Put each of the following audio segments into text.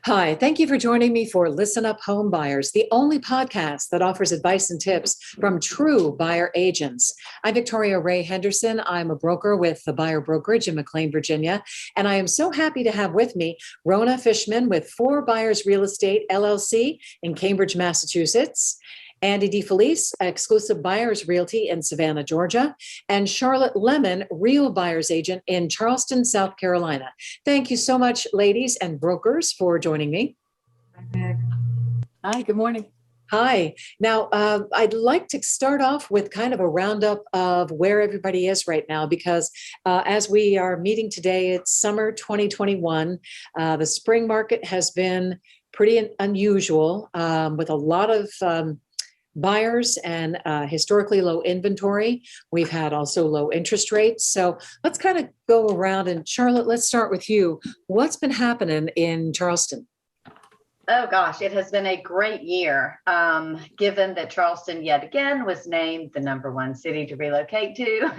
Hi, thank you for joining me for Listen Up Home Buyers, the only podcast that offers advice and tips from true buyer agents. I'm Victoria Ray Henderson. I'm a broker with the Buyer Brokerage in McLean, Virginia, and I am so happy to have with me Rona Fischman with HomeBuyers Real Estate LLC in Cambridge, Massachusetts. Andy DeFelice, Exclusive Buyers Realty in Savannah, Georgia, and Charlotte Lemon, Real Buyers Agent in Charleston, South Carolina. Thank you so much, ladies and brokers, for joining me. Hi, good morning. Hi. Now, I'd like to start off with kind of a roundup of where everybody is right now, because as we are meeting today, it's summer 2021. The spring market has been pretty unusual with a lot of buyers and historically low inventory. We've had also low interest rates. So let's kind of go around. And Charlotte, let's start with you. What's been happening in Charleston? Oh gosh, it has been a great year, given that Charleston yet again was named the #1 city to relocate to.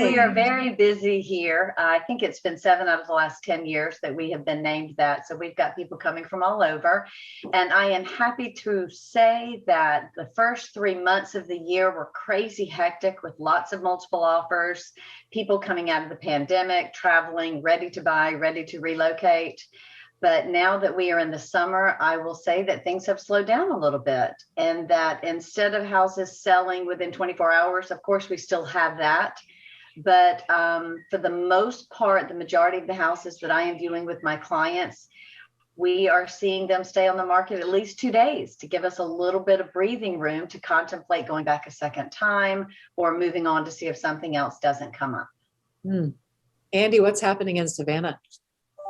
We are very busy here. I think it's been 7 out of the last 10 years that we have been named that. So we've got people coming from all over. And I am happy to say that the first 3 months of the year were crazy hectic with lots of multiple offers, people coming out of the pandemic, traveling, ready to buy, ready to relocate. But now that we are in the summer, I will say that things have slowed down a little bit, and that instead of houses selling within 24 hours, of course, we still have that. But for the most part, the majority of the houses that I am viewing with my clients, we are seeing them stay on the market at least 2 days to give us a little bit of breathing room to contemplate going back a second time or moving on to see if something else doesn't come up. Andy, what's happening in Savannah?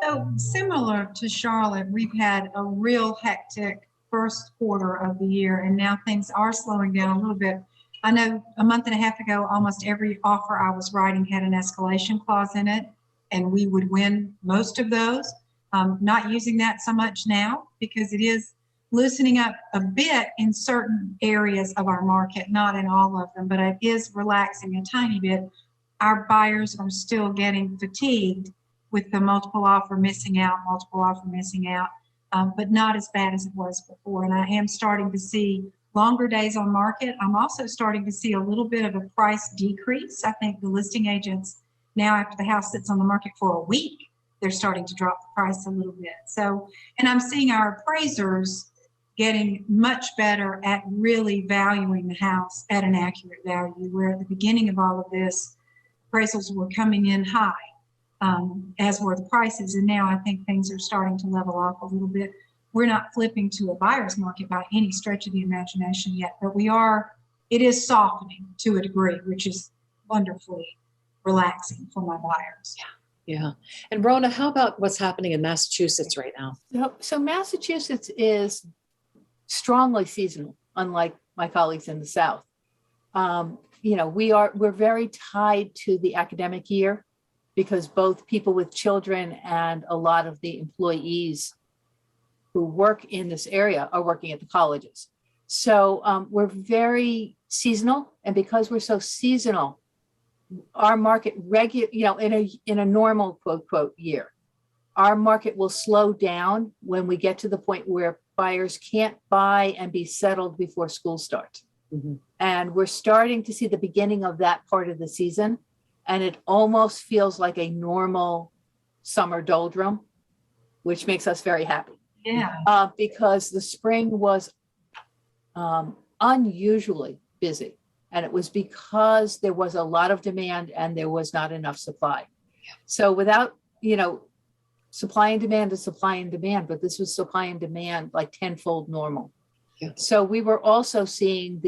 So similar to Charlotte, we've had a real hectic first quarter of the year, and now things are slowing down a little bit. I know a month and a half ago, almost every offer I was writing had an escalation clause in it, and we would win most of those. Not using that so much now because it is loosening up a bit in certain areas of our market, not in all of them, but it is relaxing a tiny bit. Our buyers are still getting fatigued with the multiple offer missing out, but not as bad as it was before. And I am starting to see longer days on market. I'm also starting to see a little bit of a price decrease. I think the listing agents now, after the house sits on the market for a week, they're starting to drop the price a little bit. So, and I'm seeing our appraisers getting much better at really valuing the house at an accurate value, where at the beginning of all of this, appraisals were coming in high. As were the prices. And now I think things are starting to level off a little bit. We're not flipping to a buyer's market by any stretch of the imagination yet, but it is softening to a degree, which is wonderfully relaxing for my buyers. Yeah. And Rona, how about what's happening in Massachusetts right now? So Massachusetts is strongly seasonal, unlike my colleagues in the South. We're very tied to the academic year, because both people with children and a lot of the employees who work in this area are working at the colleges. So we're very seasonal. And because we're so seasonal, our market in a normal quote year, our market will slow down when we get to the point where buyers can't buy and be settled before school starts. Mm-hmm. And we're starting to see the beginning of that part of the season. And it almost feels like a normal summer doldrum, which makes us very happy. Yeah. Because the spring was unusually busy. And it was because there was a lot of demand and there was not enough supply. So without, supply and demand is supply and demand, but this was supply and demand like tenfold normal. Yeah. So we were also seeing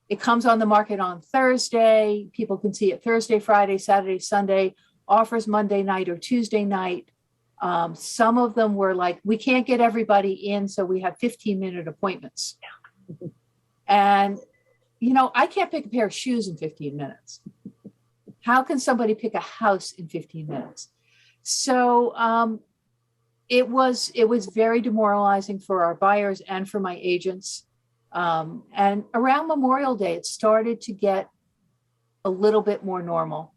it comes on the market on Thursday. People can see it Thursday, Friday, Saturday, Sunday, offers Monday night or Tuesday night. Some of them were like, we can't get everybody in, so we have 15-minute appointments. And, I can't pick a pair of shoes in 15 minutes. How can somebody pick a house in 15 minutes? So it was very demoralizing for our buyers and for my agents. And around Memorial Day, it started to get a little bit more normal.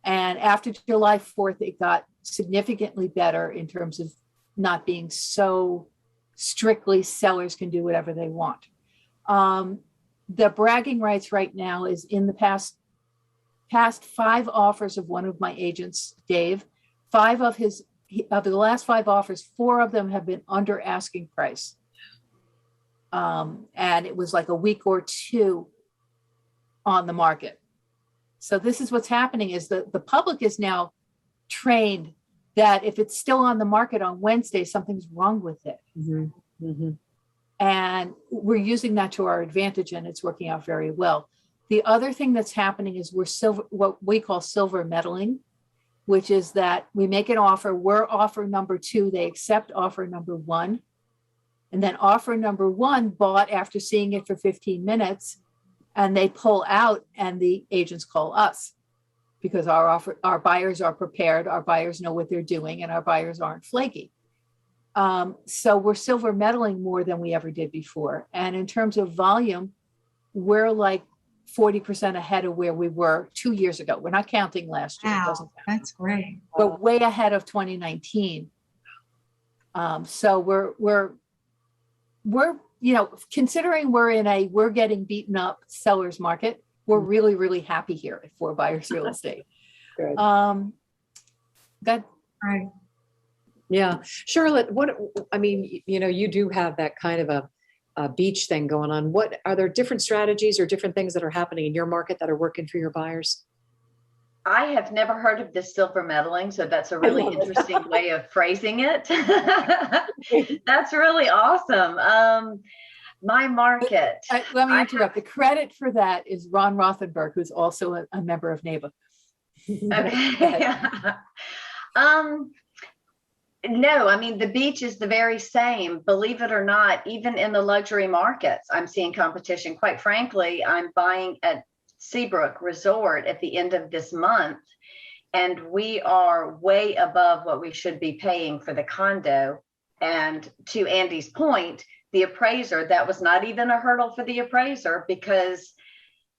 And after July 4th, it got significantly better in terms of not being so strictly sellers can do whatever they want. The bragging rights right now is in the past 5 offers of one of my agents, Dave. 5 of the last 5 offers, 4 of them have been under asking price. And it was like a week or 2 on the market. So this is what's happening is that the public is now trained that if it's still on the market on Wednesday, something's wrong with it. Mm-hmm. Mm-hmm. And we're using that to our advantage, and it's working out very well. The other thing that's happening is what we call silver meddling, which is that we make an offer, we're offer number 2, they accept offer number 1. And then offer number 1 bought after seeing it for 15 minutes, and they pull out, and the agents call us because our buyers are prepared, our buyers know what they're doing, and our buyers aren't flaky. So we're silver medaling more than we ever did before. And in terms of volume, we're like 40% ahead of where we were 2 years ago. We're not counting last year. It doesn't count. That's great. But way ahead of 2019. So we're considering we're getting beaten up seller's market, we're really, really happy here at For Buyers Real Estate. Good. Right. Yeah. Charlotte, you do have that kind of a beach thing going on. What are there different strategies or different things that are happening in your market that are working for your buyers? I have never heard of this silver medaling, so that's a really interesting way of phrasing it. That's really awesome. My market. Let me interrupt. The credit for that is Ron Rothenberg, who's also a member of NAEBA. Okay. No, I mean, the beach is the very same. Believe it or not, even in the luxury markets, I'm seeing competition. Quite frankly, I'm buying at Seabrook Resort at the end of this month, and we are way above what we should be paying for the condo. And to Andy's point, the appraiser, that was not even a hurdle for the appraiser, because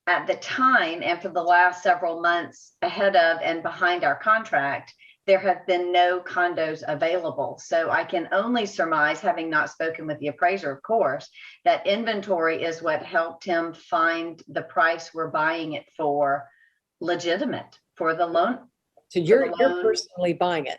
at the time and for the last several months ahead of and behind our contract, there have been no condos available. So I can only surmise, having not spoken with the appraiser, of course, that inventory is what helped him find the price we're buying it for legitimate for the loan. So you're personally buying it?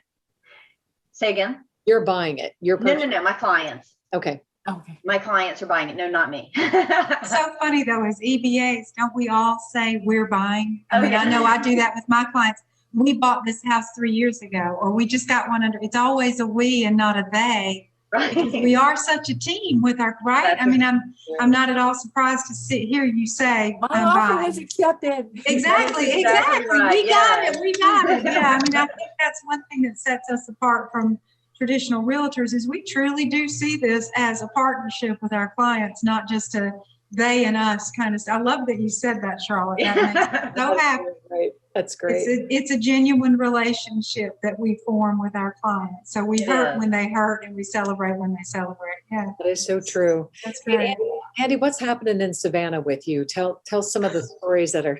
Say again? You're buying it? No, my clients. Okay. Okay. My clients are buying it. No, not me. So funny though, as EBAs, don't we all say we're buying? I mean, I know I do that with my clients. We bought this house 3 years ago, or we just got one under. It's always a we and not a they. Right. Because we are such a team with our, right? That's I mean, I'm not at all surprised to hear you say, My I'm offer buying. was accepted. Exactly. Right. We got it. We got it. Yeah. I mean, I think that's one thing that sets us apart from traditional realtors is we truly do see this as a partnership with our clients, not just a they and us kind of. I love that you said that, Charlotte. That makes me so happy. Right. That's great. It's a genuine relationship that we form with our clients. So we hurt when they hurt, and we celebrate when they celebrate. Yeah, that is so true. That's great. Andy, what's happening in Savannah with you? Tell some of the stories that are.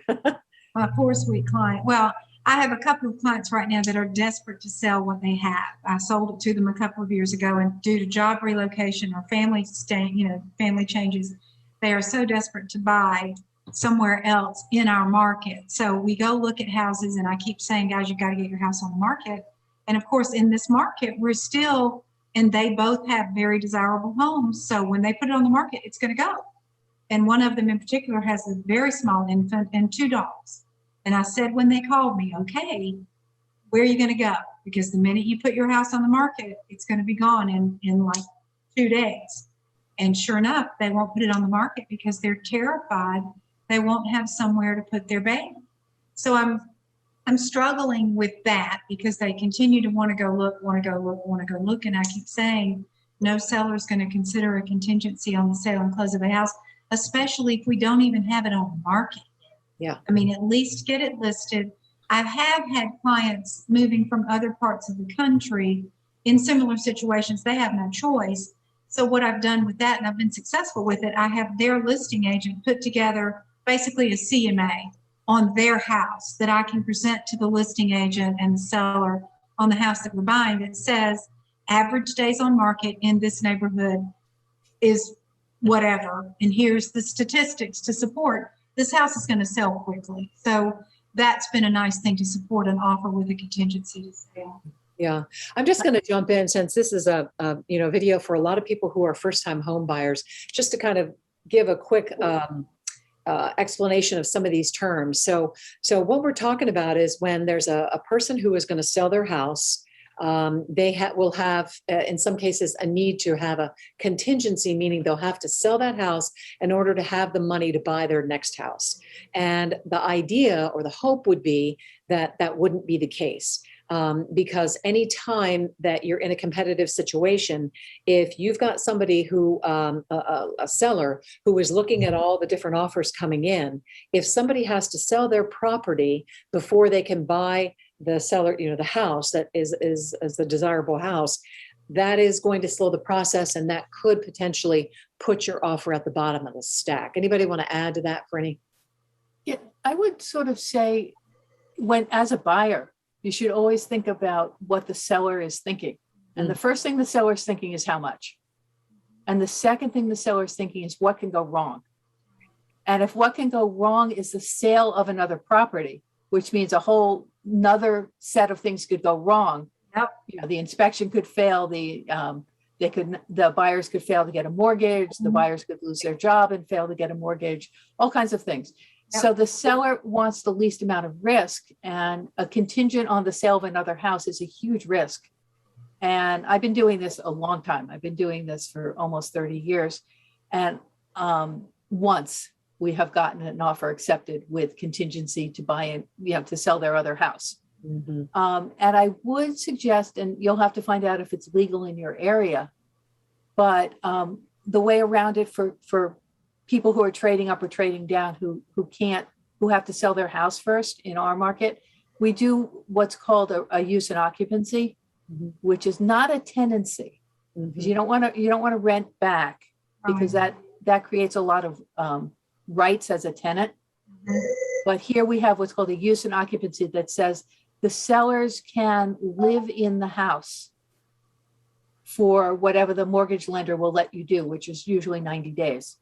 My poor sweet client. Well, I have a couple of clients right now that are desperate to sell what they have. I sold it to them a couple of years ago, and due to job relocation or family changes, they are so desperate to buy somewhere else in our market. So we go look at houses, and I keep saying, guys, you got to get your house on the market. And of course, in this market, we're still, and they both have very desirable homes. So when they put it on the market, it's going to go. And one of them in particular has a very small infant and 2 dogs. And I said, when they called me, okay, where are you going to go? Because the minute you put your house on the market, it's going to be gone in like 2 days. And sure enough, they won't put it on the market because they're terrified they won't have somewhere to put their baby. So I'm struggling with that because they continue to want to go look. And I keep saying, no seller is going to consider a contingency on the sale and close of the house, especially if we don't even have it on the market. Yeah. I mean, at least get it listed. I have had clients moving from other parts of the country in similar situations. They have no choice. So what I've done with that, and I've been successful with it, I have their listing agent put together basically a CMA on their house that I can present to the listing agent and the seller on the house that we're buying that says, average days on market in this neighborhood is whatever. And here's the statistics to support this house is going to sell quickly. So that's been a nice thing to support an offer with a contingency to sale. Yeah, I'm just going to jump in since this is a video for a lot of people who are first-time home buyers, just to kind of give a quick explanation of some of these terms. So what we're talking about is when there's a person who is going to sell their house, they will have, in some cases, a need to have a contingency, meaning they'll have to sell that house in order to have the money to buy their next house. And the idea or the hope would be that that wouldn't be the case. Because any time that you're in a competitive situation, if you've got somebody who, a seller who is looking at all the different offers coming in, if somebody has to sell their property before they can buy the seller, the house that is the desirable house, that is going to slow the process, and that could potentially put your offer at the bottom of the stack. Anybody want to add to that, Franny? Yeah, I would sort of say, as a buyer, you should always think about what the seller is thinking. And the first thing the seller is thinking is how much. And the second thing the seller is thinking is what can go wrong. And if what can go wrong is the sale of another property, which means a whole another set of things could go wrong. Yep. The inspection could fail. The buyers could fail to get a mortgage. The buyers could lose their job and fail to get a mortgage, all kinds of things. Yep. So the seller wants the least amount of risk, and a contingent on the sale of another house is a huge risk. And I've been doing this a long time. I've been doing this for almost 30 years. And once we have gotten an offer accepted with contingency to buy in, to sell their other house. Mm-hmm. And I would suggest, and you'll have to find out if it's legal in your area, but the way around it for people who are trading up or trading down, who have to sell their house first in our market, we do what's called a use and occupancy, which is not a tenancy. Because you don't want to rent back, because that creates a lot of rights as a tenant. But here we have what's called a use and occupancy that says the sellers can live in the house for whatever the mortgage lender will let you do, which is usually 90 days.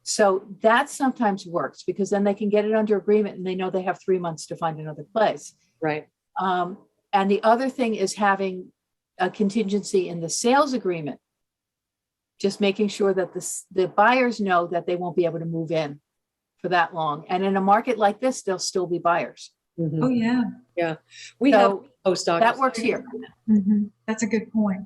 So that sometimes works, because then they can get it under agreement and they know they have 3 months to find another place. Right. And the other thing is having a contingency in the sales agreement, just making sure that the buyers know that they won't be able to move in for that long. And in a market like this, they'll still be buyers. Oh, yeah. Yeah. We have post-doc. That works here. That's a good point.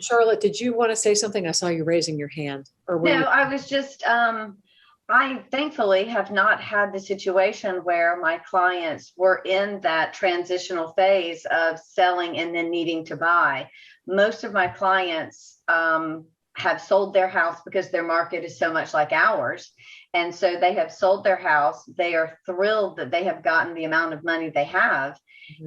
Charlotte, did you want to say something? I saw you raising your hand. No, I was just, I thankfully have not had the situation where my clients were in that transitional phase of selling and then needing to buy. Most of my clients have sold their house because their market is so much like ours. And so they have sold their house. They are thrilled that they have gotten the amount of money they have.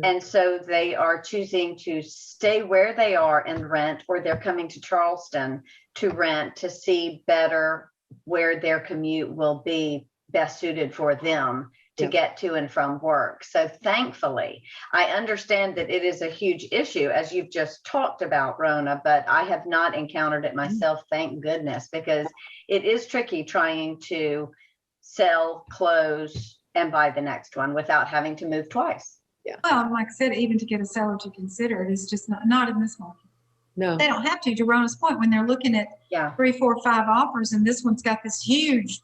And so they are choosing to stay where they are and rent, or they're coming to Charleston to rent to see better where their commute will be best suited for them to get to and from work. So thankfully, I understand that it is a huge issue, as you've just talked about, Rona, but I have not encountered it myself, thank goodness, because it is tricky trying to sell, close, and buy the next one without having to move twice. Yeah. Well, like I said, even to get a seller to consider it is just not in this market. No. They don't have to Rona's point, when they're looking at 3, 4, 5 offers, and this one's got this huge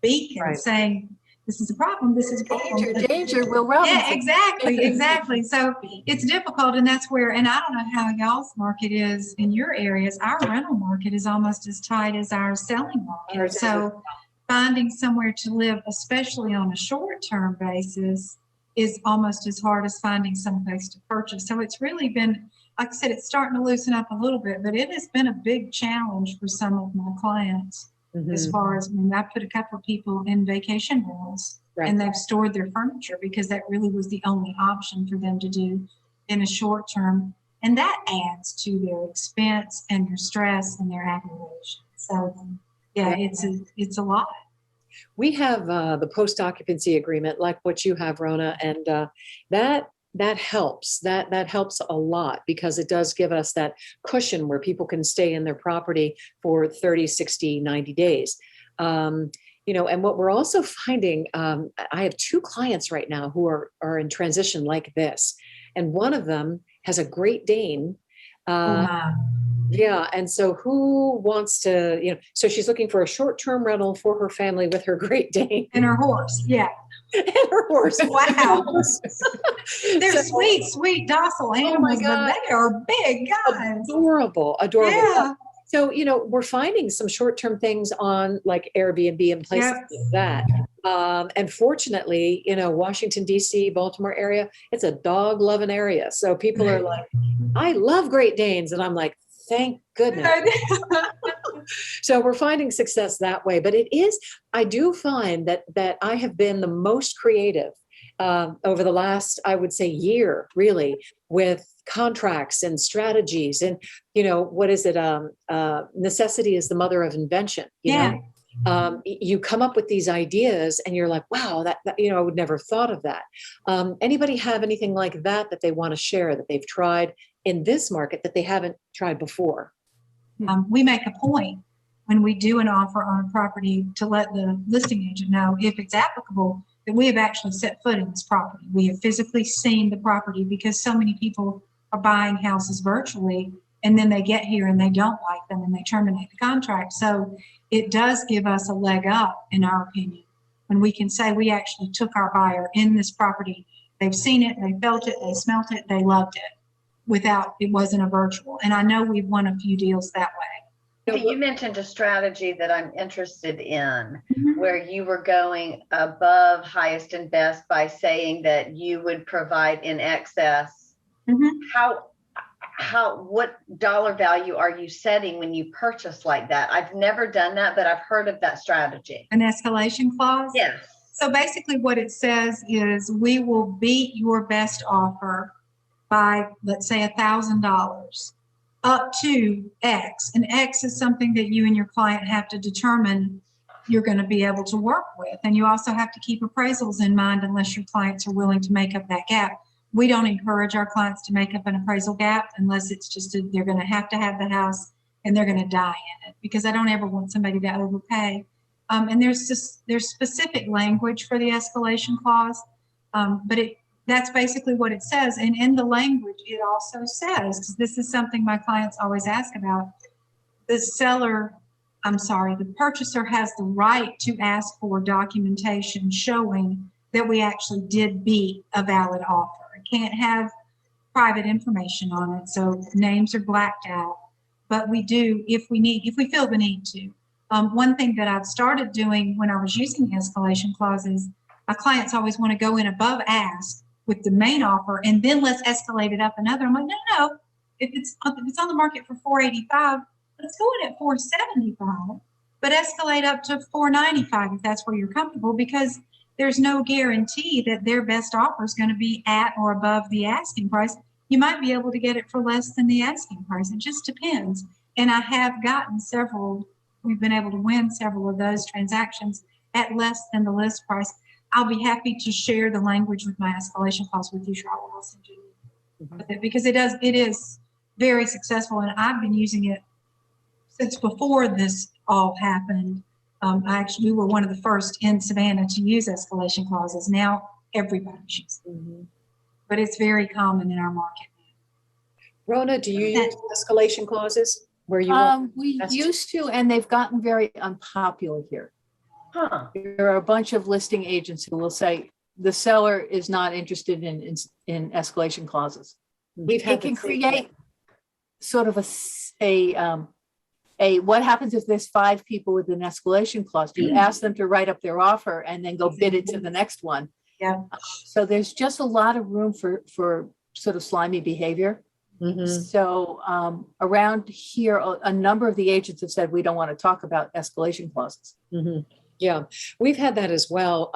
beacon saying, this is a problem, this is a problem. Danger, Will Robinson. Yeah, exactly. So it's difficult, and that's where, and I don't know how y'all's market is in your areas. Our rental market is almost as tight as our selling market. So finding somewhere to live, especially on a short-term basis, is almost as hard as finding some place to purchase. So it's really been, like I said, it's starting to loosen up a little bit, but it has been a big challenge for some of my clients. As far as, I put a couple of people in vacation rentals, and they've stored their furniture because that really was the only option for them to do in a short term. And that adds to their expense and their stress and their aggravation. So it's a lot. We have the post-occupancy agreement like what you have, Rona, and that that helps. That helps a lot because it does give us that cushion where people can stay in their property for 30, 60, 90 days. And what we're also finding, I have 2 clients right now who are in transition like this. And one of them has a Great Dane. Yeah. And so who wants to, so she's looking for a short-term rental for her family with her Great Dane. And her horse. Yeah. And her horse. Wow. They're sweet, docile animals, but they are big guys. Adorable. Yeah. So, we're finding some short-term things on like Airbnb and places like that. And fortunately, Washington, DC, Baltimore area, it's a dog-loving area. So people are like, I love Great Danes. And I'm like, thank goodness. So we're finding success that way. But I do find that I have been the most creative over the last, I would say, year, really, with contracts and strategies. And, what is it? Necessity is the mother of invention. You come up with these ideas and you're like, wow, that I would never have thought of that. Anybody have anything like that they want to share that they've tried in this market that they haven't tried before? We make a point when we do an offer on a property to let the listing agent know, if it's applicable, that we have actually set foot in this property. We have physically seen the property, because so many people are buying houses virtually and then they get here and they don't like them and they terminate the contract. So it does give us a leg up, in our opinion, when we can say we actually took our buyer in this property. They've seen it, they felt it, they smelt it, they loved it. It wasn't a virtual. And I know we've won a few deals that way. You mentioned a strategy that I'm interested in, where you were going above highest and best by saying that you would provide in excess. What dollar value are you setting when you purchase like that? I've never done that, but I've heard of that strategy. An escalation clause? Yes. So basically what it says is we will beat your best offer by, let's say, $1,000 up to X. And X is something that you and your client have to determine you're going to be able to work with. And you also have to keep appraisals in mind unless your clients are willing to make up that gap. We don't encourage our clients to make up an appraisal gap unless it's just they're going to have the house and they're going to die in it, because I don't ever want somebody to overpay. And there's specific language for the escalation clause, but that's basically what it says. And in the language, it also says, because this is something my clients always ask about, the purchaser has the right to ask for documentation showing that we actually did beat a valid offer. It can't have private information on it, so names are blacked out. But we do, if we feel the need to. One thing that I've started doing when I was using the escalation clauses, my clients always want to go in above ask with the main offer, and then let's escalate it up another. I'm like, no. If it's on the market for $485, let's go in at $475, but escalate up to $495 if that's where you're comfortable, because there's no guarantee that their best offer is going to be at or above the asking price. You might be able to get it for less than the asking price. It just depends. And I have gotten we've been able to win several of those transactions at less than the list price. I'll be happy to share the language with my escalation clause with you, Charlotte. I'll send you with it, because it is very successful, and I've been using it since before this all happened. We were one of the first in Savannah to use escalation clauses. Now everybody's using them, but it's very common in our market. Rona, do you use escalation clauses where you? We used to, and they've gotten very unpopular here. There are a bunch of listing agents who will say the seller is not interested in escalation clauses. It can create sort of a what happens if there's 5 people with an escalation clause? Do you ask them to write up their offer and then go bid it to the next one? Yeah. So there's just a lot of room for sort of slimy behavior. So around here, a number of the agents have said we don't want to talk about escalation clauses. Yeah, we've had that as well.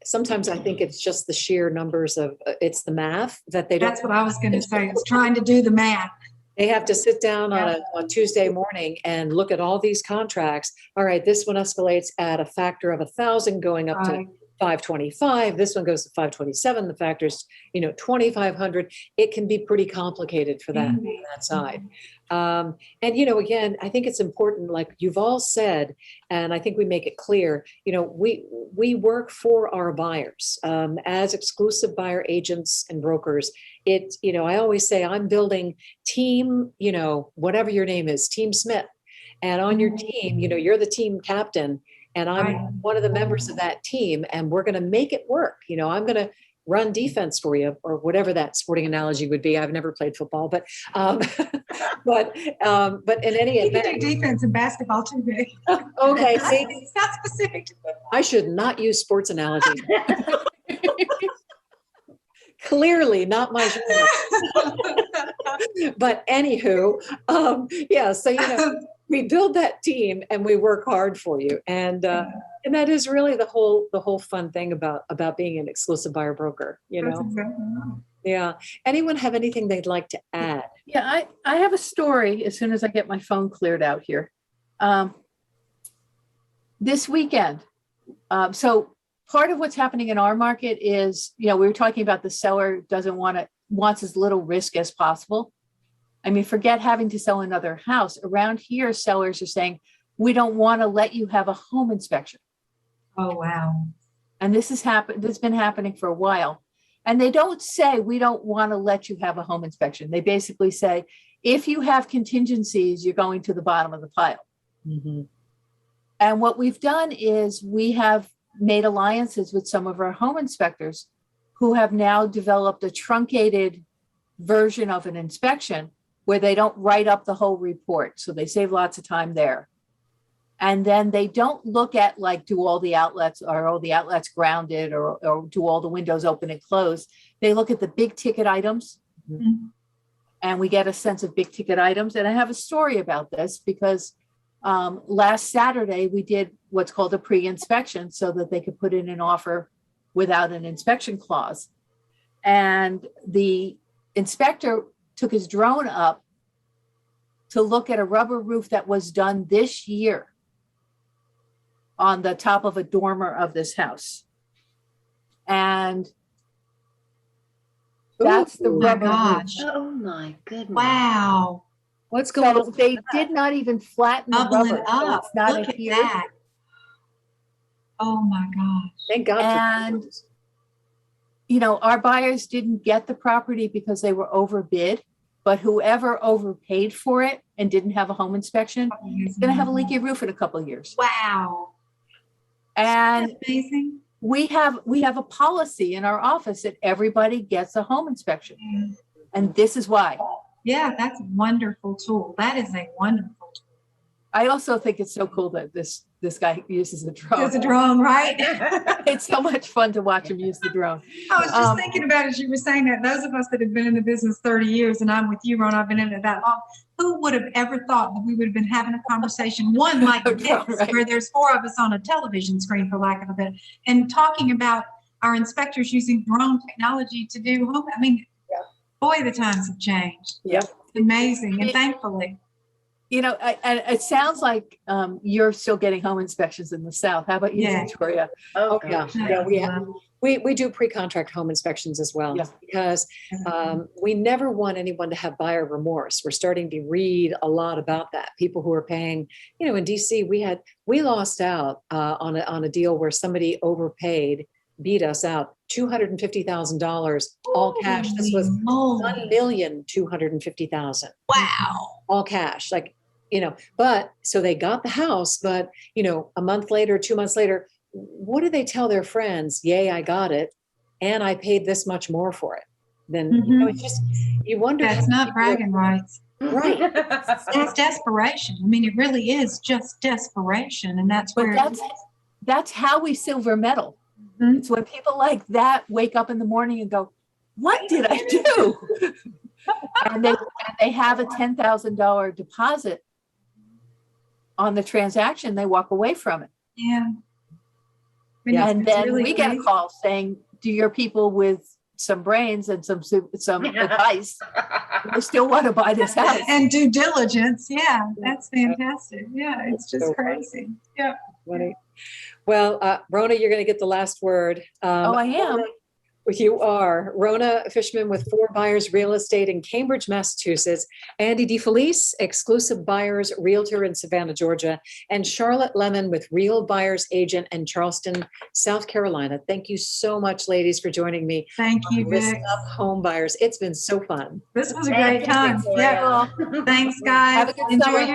Sometimes I think it's just the sheer numbers of it's the math that they don't. That's what I was going to say. It's trying to do the math. They have to sit down on a Tuesday morning and look at all these contracts. All right, this one escalates at a factor of 1,000 going up to 525, this one goes to 527, the factor's, 2,500. It can be pretty complicated for that, that side. And, again, I think it's important, like you've all said, and I think we make it clear, we work for our buyers as exclusive buyer agents and brokers. I always say I'm building team, whatever your name is, Team Smith. And on your team, you're the team captain. And I'm one of the members of that team, and we're going to make it work. I'm going to run defense for you, or whatever that sporting analogy would be. I've never played football, but in any event, you can do defense in basketball too, Vic. Okay, see, it's not specific to football. I should not use sports analogies. Clearly not my genre. But anywho, so we build that team and we work hard for you, and that is really the whole fun thing about being an exclusive buyer broker. That's exactly right. Yeah. Anyone have anything they'd like to add? Yeah, I have a story as soon as I get my phone cleared out here. This weekend, so part of what's happening in our market is, we were talking about the seller wants as little risk as possible. I mean, forget having to sell another house. Around here, sellers are saying, we don't want to let you have a home inspection. Oh, wow. And this has been happening for a while. And they don't say, we don't want to let you have a home inspection. They basically say, if you have contingencies, you're going to the bottom of the pile. Mm-hmm. And what we've done is we have made alliances with some of our home inspectors who have now developed a truncated version of an inspection where they don't write up the whole report. So they save lots of time there. And then they don't look at do all the outlets grounded or do all the windows open and closed. They look at the big ticket items. Mm-hmm. And we get a sense of big ticket items. And I have a story about this because last Saturday, we did what's called a pre-inspection so that they could put in an offer without an inspection clause. And the inspector took his drone up to look at a rubber roof that was done this year on the top of a dormer of this house. And that's the rubber roof. Oh my goodness. Wow. What's going on? They did not even flatten the Bubbling rubber. up. It's not Look at adhered. that. Oh my gosh. Thank God. And our buyers didn't get the property because they were overbid, but whoever overpaid for it and didn't have a home inspection is going to have a leaky roof in a couple of years. Wow. And That's amazing. we have a policy in our office that everybody gets a home inspection. Yeah. And this is why. Yeah, that's a wonderful tool. That is a wonderful tool. I also think it's so cool that this guy uses a drone. There's a drone, right? It's so much fun to watch him use the drone. I was just thinking about as you were saying that, those of us that have been in the business 30 years, and I'm with you, Rona, I've been in it that long, who would have ever thought that we would have been having a conversation, one like this, Right. where there's four of us on a television screen, for lack of a better, and talking about our inspectors using drone technology to do home. I mean, boy, the times have changed. Yeah. Amazing. And thankfully. It sounds like you're still getting home inspections in the South. How about you, Yeah. Victoria? Oh, Yeah. gosh. Yeah, we do pre-contract home inspections as well, Yeah. because we never want anyone to have buyer remorse. We're starting to read a lot about that. People who are paying, in DC, we lost out on a deal where somebody overpaid, beat us out $250,000 all cash. This was $1,250,000. Wow. All cash, but so they got the house, but a month later, 2 months later, what do they tell their friends? Yay, I got it. And I paid this much more for it. Then, it's just, you wonder. That's not bragging rights. Right. That's desperation. I mean, it really is just desperation. And that's But where that's how we silver medal. Mhm. It's when people like that wake up in the morning and go, what did I do? and they have a $10,000 deposit on the transaction. They walk away from it. yeah. Yeah. And It's then really we get a crazy. call saying, do your people with some brains and some advice who still want to buy this house? And due diligence. Yeah, that's fantastic. Yeah, it's just So crazy. Yeah. Funny. Well, Rona, you're going to get the last word. I am. You are Rona Fischman with 4Buyers Real Estate in Cambridge, Massachusetts, Andy DeFelice, exclusive buyers realtor in Savannah, Georgia, and Charlotte Lemon with Real Buyers Agent in Charleston, South Carolina. Thank you so much, ladies, for joining me. Thank you, Listen Vic. Up Home Buyers. It's been so fun. This was a Thank great you, time. Victoria. Yeah. Thanks, guys. Have a good Enjoy summer. your